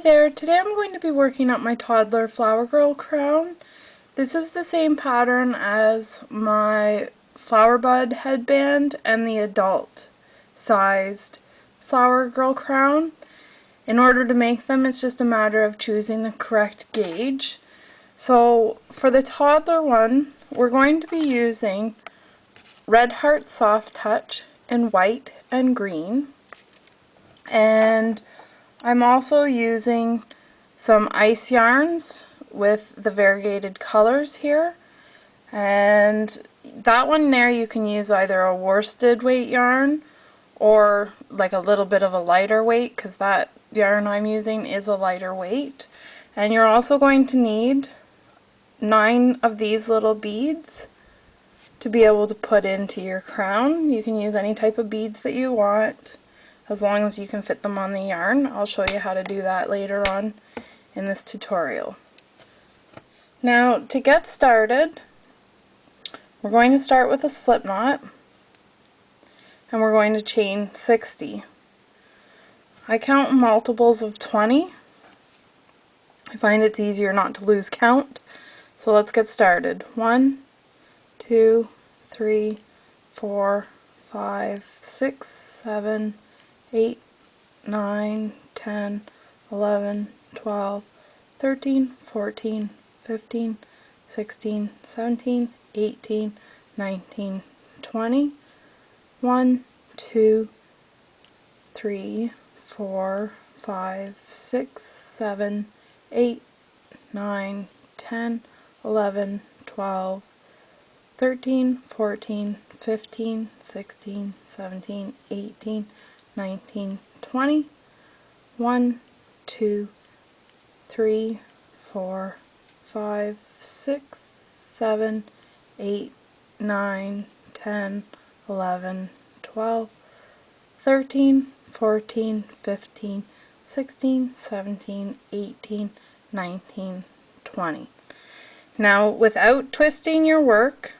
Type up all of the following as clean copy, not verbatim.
there, today I'm going to be working up my toddler flower girl crown. This is the same pattern as my flower bud headband and the adult sized flower girl crown. In order to make them, it's just a matter of choosing the correct gauge. So for the toddler one, we're going to be using Red Heart Soft Touch in white and green, and I'm also using some ice yarns with the variegated colors here, and that one there you can use either a worsted weight yarn or like a little bit of a lighter weight, because that yarn I'm using is a lighter weight. And you're also going to need 9 of these little beads to be able to put into your crown. You can use any type of beads that you want, as long as you can fit them on the yarn. I'll show you how to do that later on in this tutorial. Now, to get started, we're going to start with a slip knot, and we're going to chain 60. I count multiples of 20. I find it's easier not to lose count, so let's get started. 1, 2, 3, 4, 5, 6, 7, 8, 9, 10, 11, 12, 13, 14, 15, 16, 17, 18, 19, 20. 1, 2, 3, 4, 5, 6, 7, 8, 9, 10, 11, 12, 13, 14, 15, 16, 17, 18, 19, 20. 1, 2, 3, 4, 5, 6, 7, 8, 9, 10, 11, 12, 13, 14, 15, 16, 17, 18, 19, 20. Now, without twisting your work,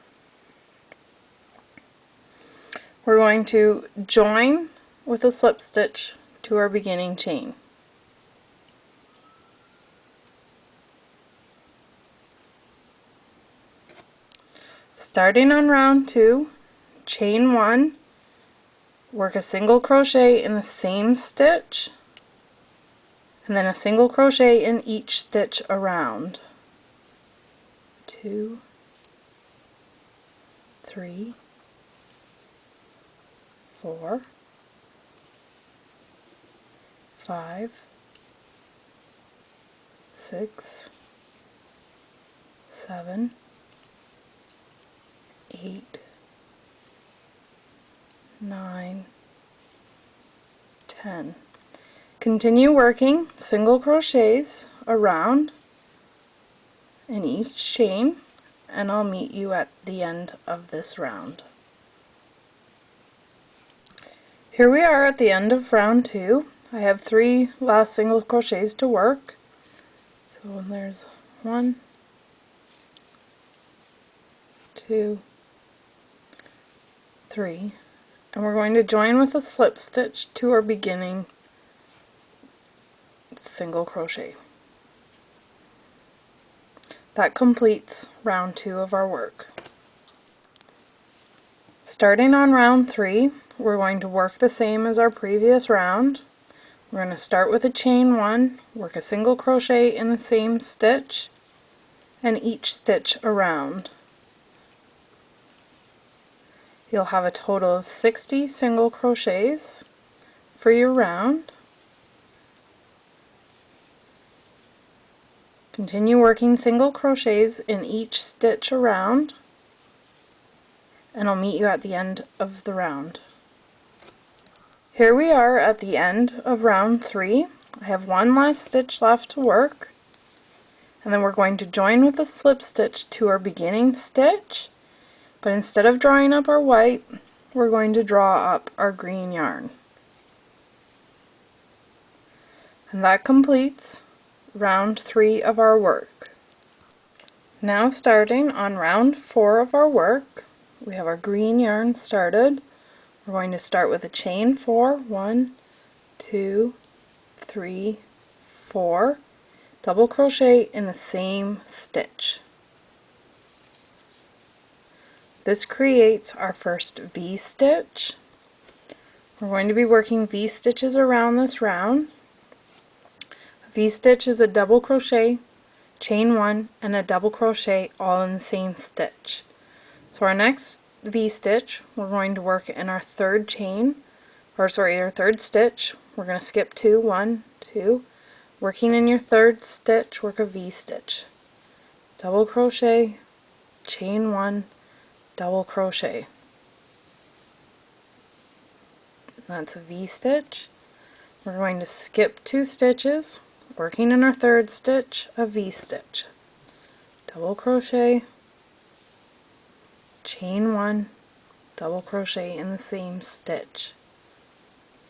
we're going to join with a slip stitch to our beginning chain. Starting on round 2, chain 1, work a single crochet in the same stitch, and then a single crochet in each stitch around. 2, 3, 4, 5, 6, 7, 8, 9, 10. Continue working single crochets around in each chain, and I'll meet you at the end of this round. Here we are at the end of round 2. I have 3 last single crochets to work. So there's 1, 2, 3, and we're going to join with a slip stitch to our beginning single crochet. That completes round 2 of our work. Starting on round 3, we're going to work the same as our previous round. We're going to start with a chain 1, work a single crochet in the same stitch, and each stitch around. You'll have a total of 60 single crochets for your round. Continue working single crochets in each stitch around, and I'll meet you at the end of the round. Here we are at the end of round 3. I have 1 last stitch left to work, and then we're going to join with a slip stitch to our beginning stitch, but instead of drawing up our white, we're going to draw up our green yarn. And that completes round 3 of our work. Now, starting on round 4 of our work, we have our green yarn started. We're going to start with a chain 4, 1, 2, 3, 4 double crochet in the same stitch. This creates our first V-stitch. We're going to be working V-stitches around this round. A V-stitch is a double crochet, chain 1, and a double crochet all in the same stitch. So our next V-stitch, we're going to work in our third chain, our third stitch. We're going to skip 2, 1, 2. Working in your third stitch, work a V-stitch. Double crochet, chain 1, double crochet. That's a V-stitch. We're going to skip 2 stitches, working in our third stitch, a V-stitch. Double crochet, chain 1, double crochet in the same stitch.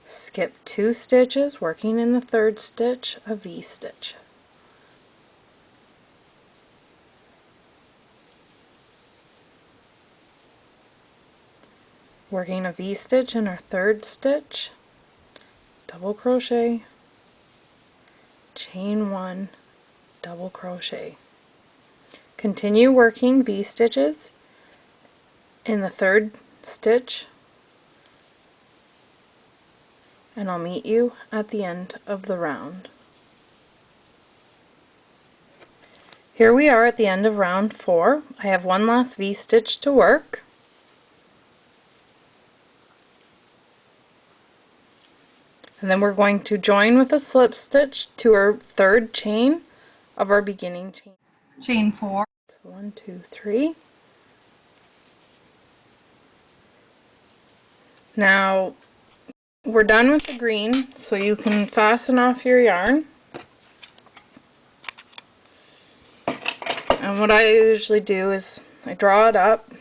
Skip 2 stitches, working in the third stitch, a V-stitch. Working a V-stitch in our third stitch, double crochet, chain 1, double crochet. Continue working V-stitches in the third stitch, and I'll meet you at the end of the round. Here we are at the end of round 4. I have one last V-stitch to work. And then we're going to join with a slip stitch to our third chain of our beginning chain. Chain 4. So 1, 2, 3. Now we're done with the green, so you can fasten off your yarn. And what I usually do is I draw it up,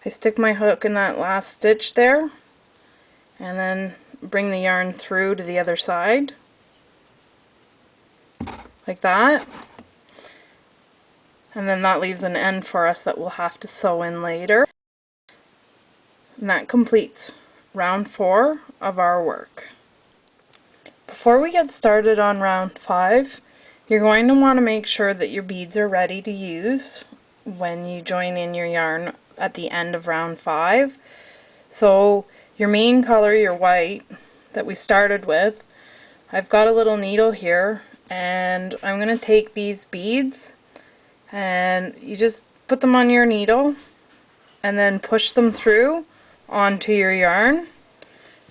I stick my hook in that last stitch there, and then bring the yarn through to the other side, like that. And then that leaves an end for us that we'll have to sew in later. And that completes round 4 of our work. Before we get started on round 5, you're going to want to make sure that your beads are ready to use when you join in your yarn at the end of round 5. So your main color, your white, that we started with, I've got a little needle here, and I'm going to take these beads and you just put them on your needle and then push them through onto your yarn.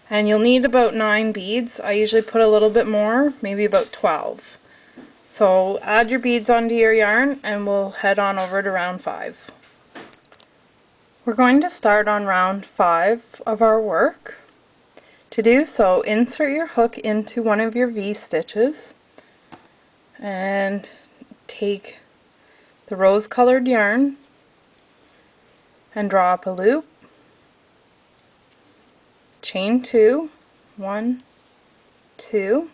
And you'll need about 9 beads. I usually put a little bit more, maybe about 12. So add your beads onto your yarn and we'll head on over to round 5. We're going to start on round 5 of our work. To do so, insert your hook into one of your V-stitches and take the rose colored yarn and draw up a loop. Chain 2, 1, 2,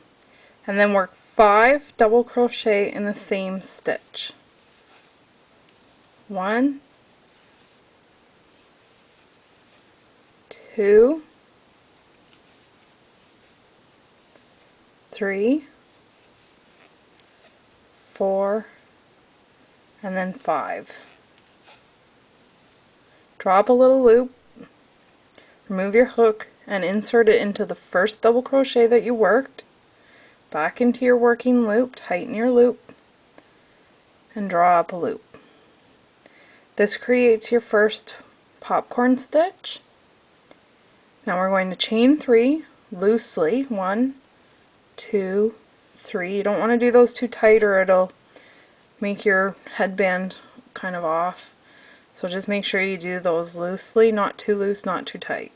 and then work 5 double crochet in the same stitch. 1, 2, 3, 4, and then 5. Draw up a little loop, remove your hook, and insert it into the first double crochet that you worked, back into your working loop, tighten your loop, and draw up a loop. This creates your first popcorn stitch. Now we're going to chain 3 loosely, 1, 2, 3. You don't want to do those too tight or it'll make your headband kind of off. So just make sure you do those loosely, not too loose, not too tight.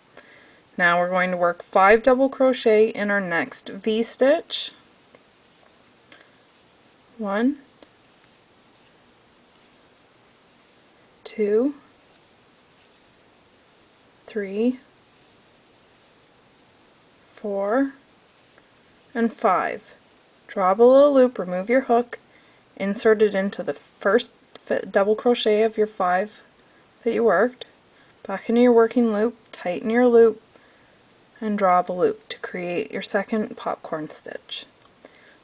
Now we're going to work 5 double crochet in our next V-stitch. 1, 2, 3, 4, and 5. Draw up a little loop, remove your hook, insert it into the first double crochet of your 5 that you worked, back into your working loop, tighten your loop, and draw up a loop to create your second popcorn stitch.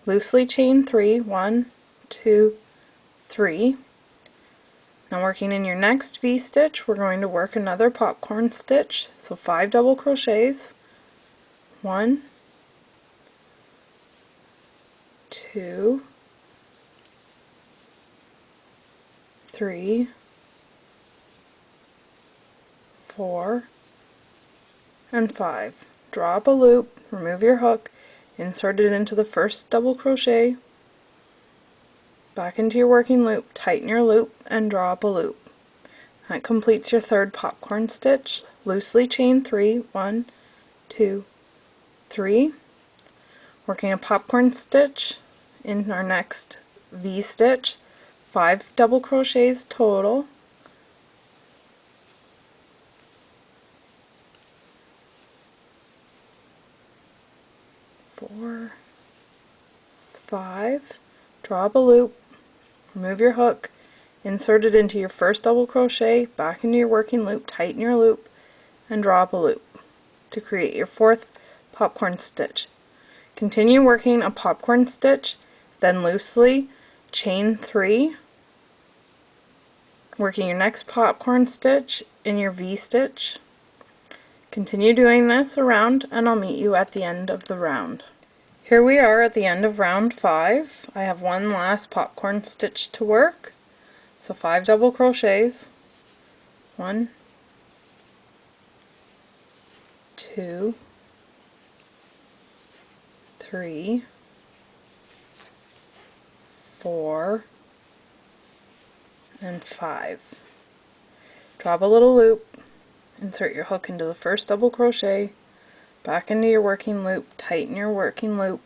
loosely chain 3, 1, 2, 3. Now working in your next V-stitch, we're going to work another popcorn stitch, so 5 double crochets, 1, 2, 3, 4, and 5. Draw up a loop, remove your hook, insert it into the first double crochet, back into your working loop, tighten your loop, and draw up a loop. That completes your third popcorn stitch. Loosely chain 3, 1, 2, 3. Working a popcorn stitch in our next V-stitch, 5 double crochets total. Four, 5. Draw up a loop, remove your hook, insert it into your first double crochet, back into your working loop, tighten your loop, and draw up a loop to create your fourth popcorn stitch. Continue working a popcorn stitch, then loosely chain 3, working your next popcorn stitch in your V-stitch. Continue doing this around and I'll meet you at the end of the round. Here we are at the end of round 5. I have one last popcorn stitch to work. So 5 double crochets, 1, 2, 3, 4, and 5. Drop a little loop, insert your hook into the first double crochet, back into your working loop, tighten your working loop,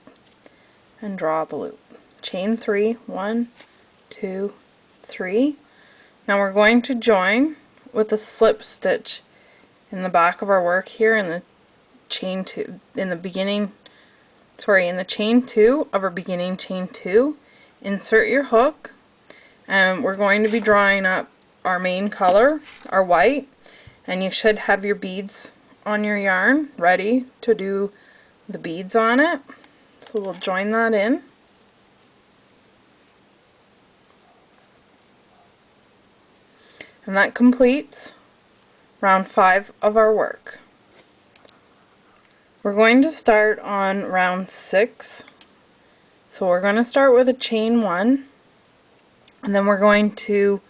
and draw up a loop. Chain 3, 1, 2, 3. Now we're going to join with a slip stitch in the back of our work here in the chain 2, in the chain 2 of our beginning chain 2. Insert your hook, and we're going to be drawing up our main color, our white, and you should have your beads on your yarn ready to do the beads on it. So we'll join that in. And that completes round 5 of our work. We're going to start on round 6. So we're going to start with a chain 1, and then we're going to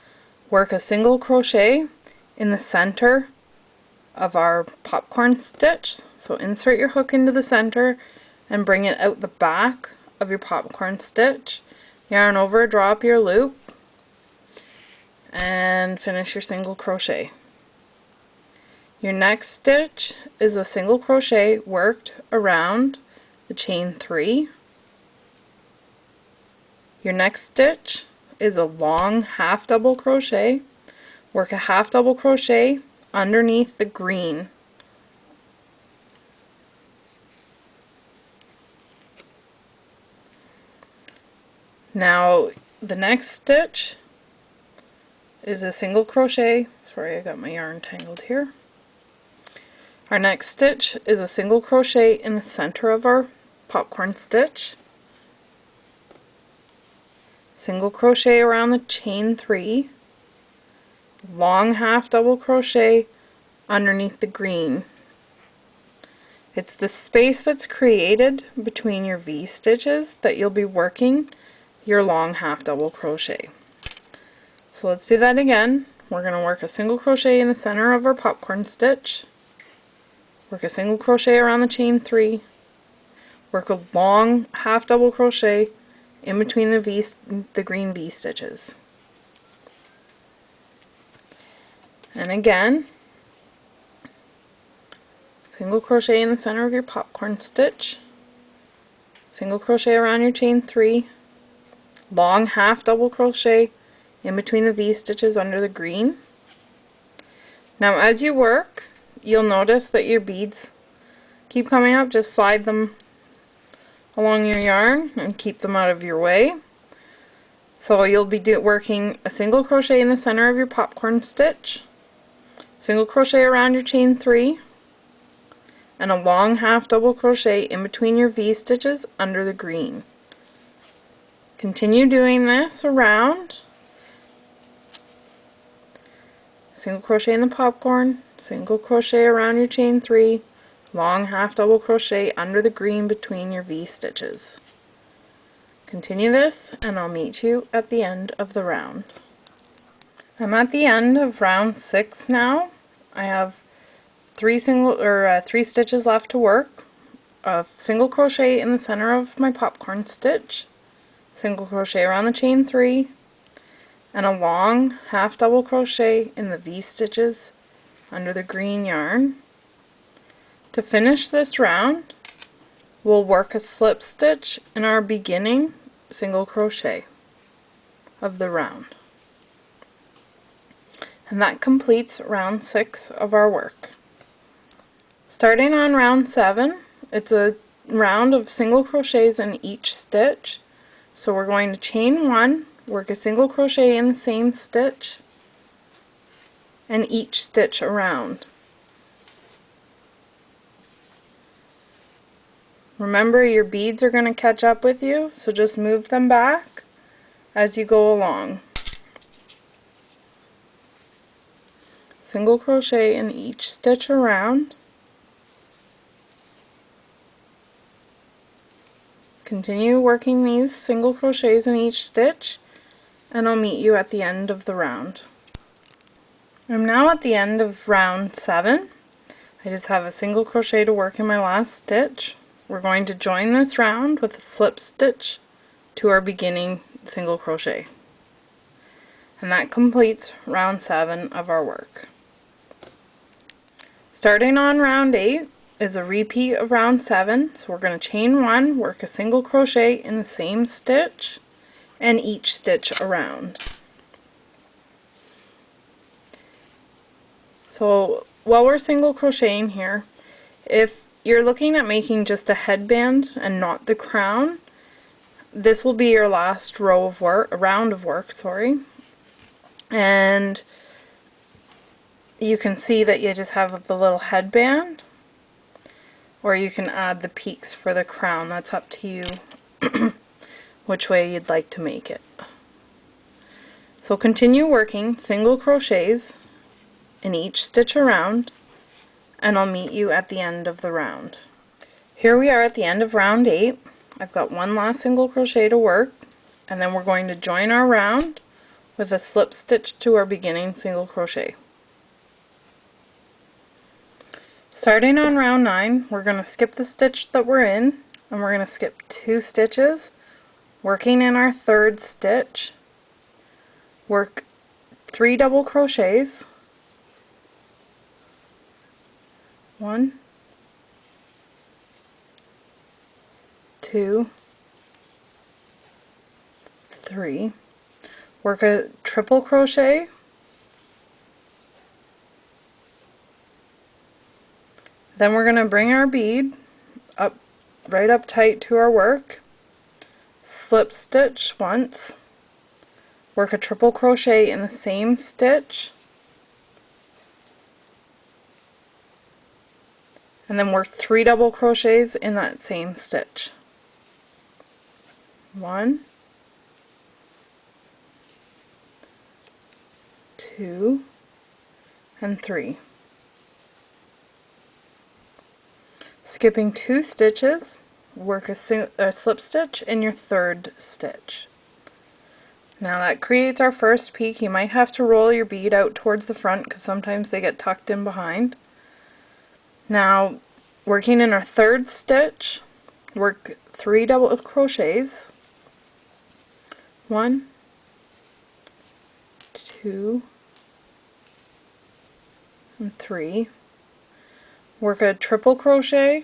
work a single crochet in the center of our popcorn stitch. So insert your hook into the center and bring it out the back of your popcorn stitch. Yarn over, draw up your loop, and finish your single crochet. Your next stitch is a single crochet worked around the chain 3. Your next stitch is a long half double crochet. Work a half double crochet underneath the green. Now the next stitch is a single crochet. Sorry, I got my yarn tangled here. Our next stitch is a single crochet in the center of our popcorn stitch. Single crochet around the chain 3. Long half double crochet underneath the green. It's the space that's created between your V stitches that you'll be working your long half double crochet. So let's do that again. We're going to work a single crochet in the center of our popcorn stitch, work a single crochet around the chain 3, work a long half double crochet in between the green V stitches. And again, single crochet in the center of your popcorn stitch, single crochet around your chain 3, long half double crochet in between the V stitches under the green. Now as you work, you'll notice that your beads keep coming up. Just slide them along your yarn and keep them out of your way. So you'll be working a single crochet in the center of your popcorn stitch, single crochet around your chain 3, and a long half double crochet in between your V stitches under the green. Continue doing this around. Single crochet in the popcorn, single crochet around your chain 3, long half double crochet under the green between your V stitches. Continue this and I'll meet you at the end of the round. I'm at the end of round 6 now. I have 3 stitches left to work. A single crochet in the center of my popcorn stitch, single crochet around the chain 3, and a long half double crochet in the V stitches under the green yarn. To finish this round, we'll work a slip stitch in our beginning single crochet of the round. And that completes round 6 of our work. Starting on round 7, it's a round of single crochets in each stitch. So we're going to chain 1, work a single crochet in the same stitch, and each stitch around. Remember, your beads are going to catch up with you, so just move them back as you go along. Single crochet in each stitch around. Continue working these single crochets in each stitch, and I'll meet you at the end of the round. I'm now at the end of round 7. I just have a single crochet to work in my last stitch. We're going to join this round with a slip stitch to our beginning single crochet. And that completes round 7 of our work. Starting on round 8 is a repeat of round 7, so we're going to chain 1, work a single crochet in the same stitch, and each stitch around. So while we're single crocheting here, if you're looking at making just a headband and not the crown, this will be your last round of work, and you can see that you just have the little headband, or you can add the peaks for the crown. That's up to you which way you'd like to make it. So continue working single crochets in each stitch around, and I'll meet you at the end of the round. Here we are at the end of round 8. I've got one last single crochet to work, and then we're going to join our round with a slip stitch to our beginning single crochet. Starting on round 9, we're going to skip the stitch that we're in, and we're going to skip 2 stitches, working in our 3rd stitch, work 3 double crochets, 1, 2, 3, work a triple crochet, then we're going to bring our bead up right up tight to our work, slip stitch once, work a triple crochet in the same stitch, and then work 3 double crochets in that same stitch. 1, 2, and 3. Skipping 2 stitches, work a slip stitch in your 3rd stitch. Now that creates our first peak. You might have to roll your bead out towards the front because sometimes they get tucked in behind. Now, working in our 3rd stitch, work 3 double crochets, 1, 2, and 3. Work a triple crochet,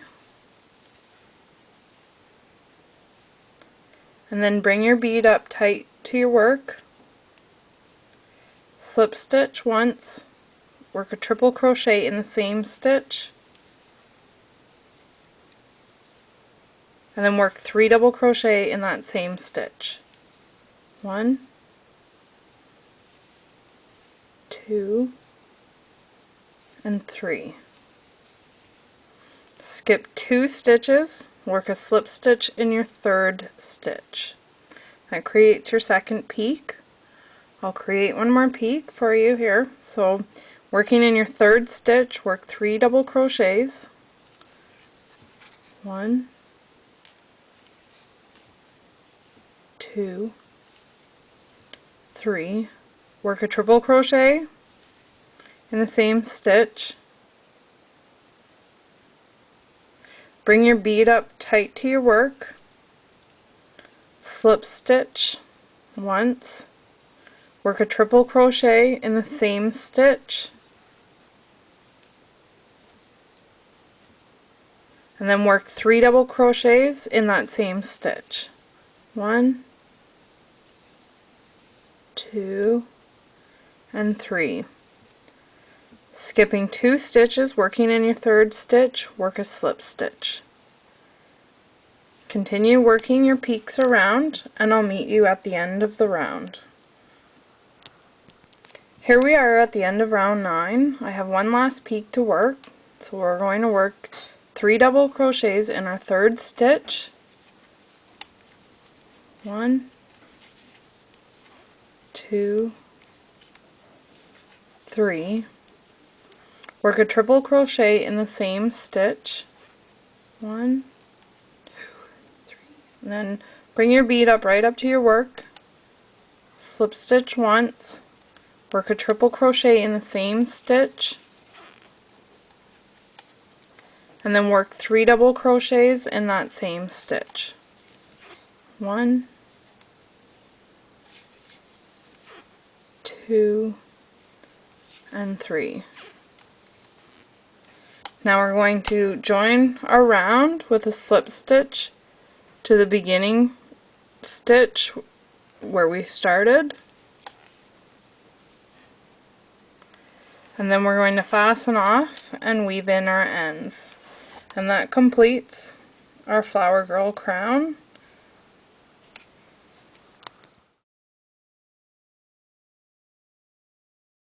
and then bring your bead up tight to your work, slip stitch once, work a triple crochet in the same stitch, and then work 3 double crochet in that same stitch. 1, 2, and 3. Skip 2 stitches, work a slip stitch in your 3rd stitch. That creates your second peak. I'll create one more peak for you here. So working in your third stitch, work 3 double crochets. 1, 2, 3. Work a triple crochet in the same stitch. Bring your bead up tight to your work. Slip stitch once. Work a triple crochet in the same stitch. And then work 3 double crochets in that same stitch. 1, 2, and 3. Skipping 2 stitches, working in your third stitch, work a slip stitch. Continue working your peaks around, and I'll meet you at the end of the round. Here we are at the end of round 9. I have one last peak to work, so we're going to work 3 double crochets in our third stitch. 1, 2, 3. Work a triple crochet in the same stitch. 1, 2, 3. And then bring your bead up right up to your work. Slip stitch once. Work a triple crochet in the same stitch. And then work 3 double crochets in that same stitch. 1, 2, and 3. Now we're going to join our round with a slip stitch to the beginning stitch where we started. And then we're going to fasten off and weave in our ends. And that completes our Flower Girl crown.